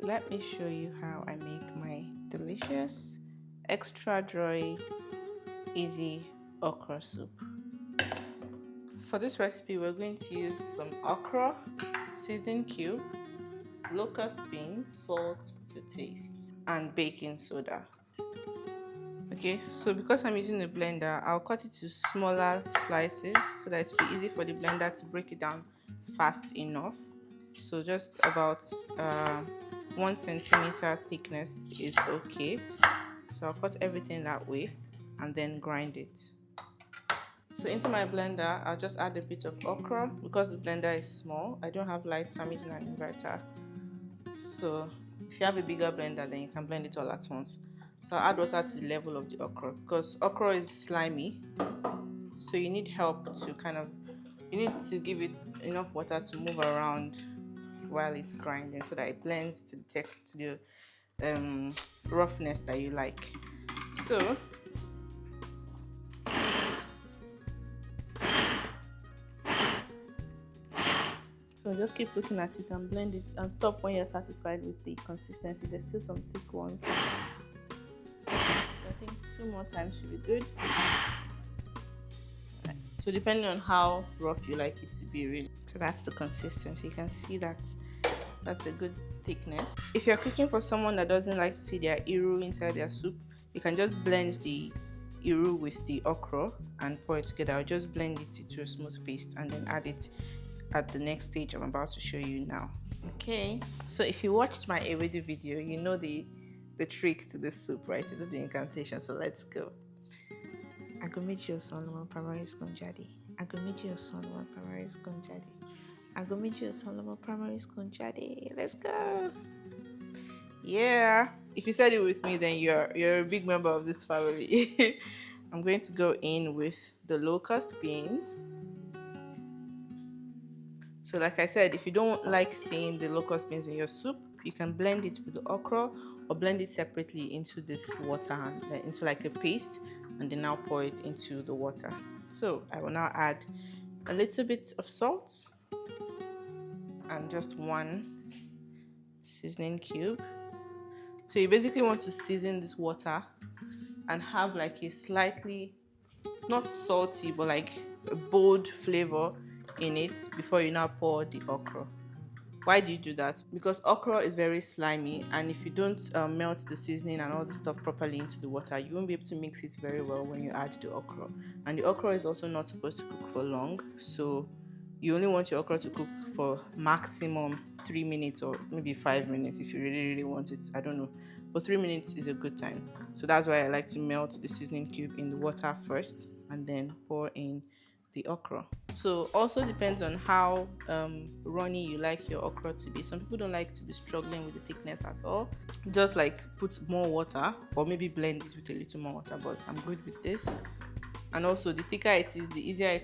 Let me show you how I make my delicious, extra dry, easy okra soup. For this recipe, we're going to use some okra, seasoning cube, locust beans, salt to taste, and baking soda. Okay, so because I'm using a blender, I'll cut it to smaller slices so that it'll be easy for the blender to break it down fast enough. So just about 1 centimeter thickness is okay. So I'll cut everything that way and then grind it. So into my blender, I'll just add a bit of okra. Because the blender is small, I don't have lights, so I'm using an inverter. So if you have a bigger blender, then you can blend it all at once. So I'll add water to the level of the okra because okra is slimy. So you need help to you need to give it enough water to move around while it's grinding so that it blends to the text, to the roughness that you like. So just keep looking at it and blend it, and stop when you're satisfied with the consistency. There's still some thick ones. I think 2 more times should be good. Right. So depending on how rough you like it to be, really. So that's the consistency. You can see that that's a good thickness. If you're cooking for someone that doesn't like to see their iru inside their soup, you can just blend the iru with the okra and pour it together. I'll just blend it into a smooth paste and then add it at the next stage I'm about to show you now. Okay, so if you watched my ewedu video, you know the trick to this soup, right? You do the incantation. So let's go. Agomiji Solomon primary sconjadi. Agomiji Solomon primary sconjadi. Agomiji Solomon primary sconjadi. Let's go. Yeah, if you said it with me, then you're a big member of this family. I'm going to go in with the locust beans. So like I said, if you don't like seeing the locust beans in your soup, you can blend it with the okra or blend it separately into this water and into like a paste, and then now pour it into the water. So I will now add a little bit of salt and just 1 seasoning cube. So you basically want to season this water and have like a slightly, not salty, but like a bold flavor in it before you now pour the okra. Why do you do that? Because okra is very slimy, and if you don't melt the seasoning and all the stuff properly into the water, you won't be able to mix it very well when you add the okra. And the okra is also not supposed to cook for long, so you only want your okra to cook for maximum 3 minutes or maybe 5 minutes if you really want it. I don't know, but 3 minutes is a good time. So that's why I like to melt the seasoning cube in the water first and then pour in the okra. So also depends on how runny you like your okra to be. Some people don't like to be struggling with the thickness at all. Just like put more water or maybe blend it with a little more water, but I'm good with this. And also the thicker it is, the easier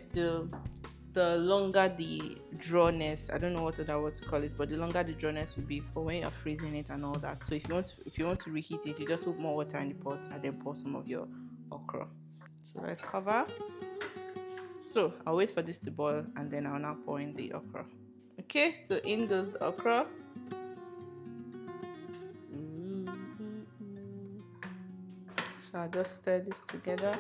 the longer the drawness, I don't know what other word to call it, but the longer the drawness will be for when you're freezing it and all that. So if you want to reheat it, you just put more water in the pot and then pour some of your okra. So let's cover. So I'll wait for this to boil and then I'll now pour in the okra. Okay, so in goes the okra. So I'll just stir this together.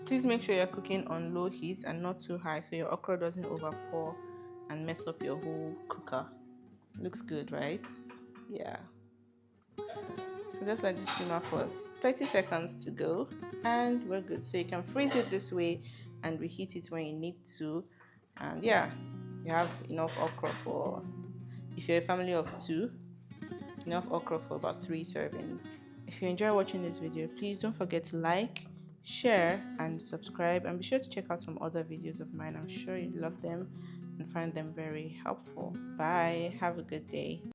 Please make sure you're cooking on low heat and not too high so your okra doesn't overpour and mess up your whole cooker. Looks good, right? Yeah. So just let this simmer for 30 seconds to go and we're good. So you can freeze it this way and reheat it when you need to. And yeah, you have enough okra for, if you're a family of 2, enough okra for about 3 servings. If you enjoy watching this video, please don't forget to like, share and subscribe, and be sure to check out some other videos of mine. I'm sure you'd love them and find them very helpful. Bye. Have a good day.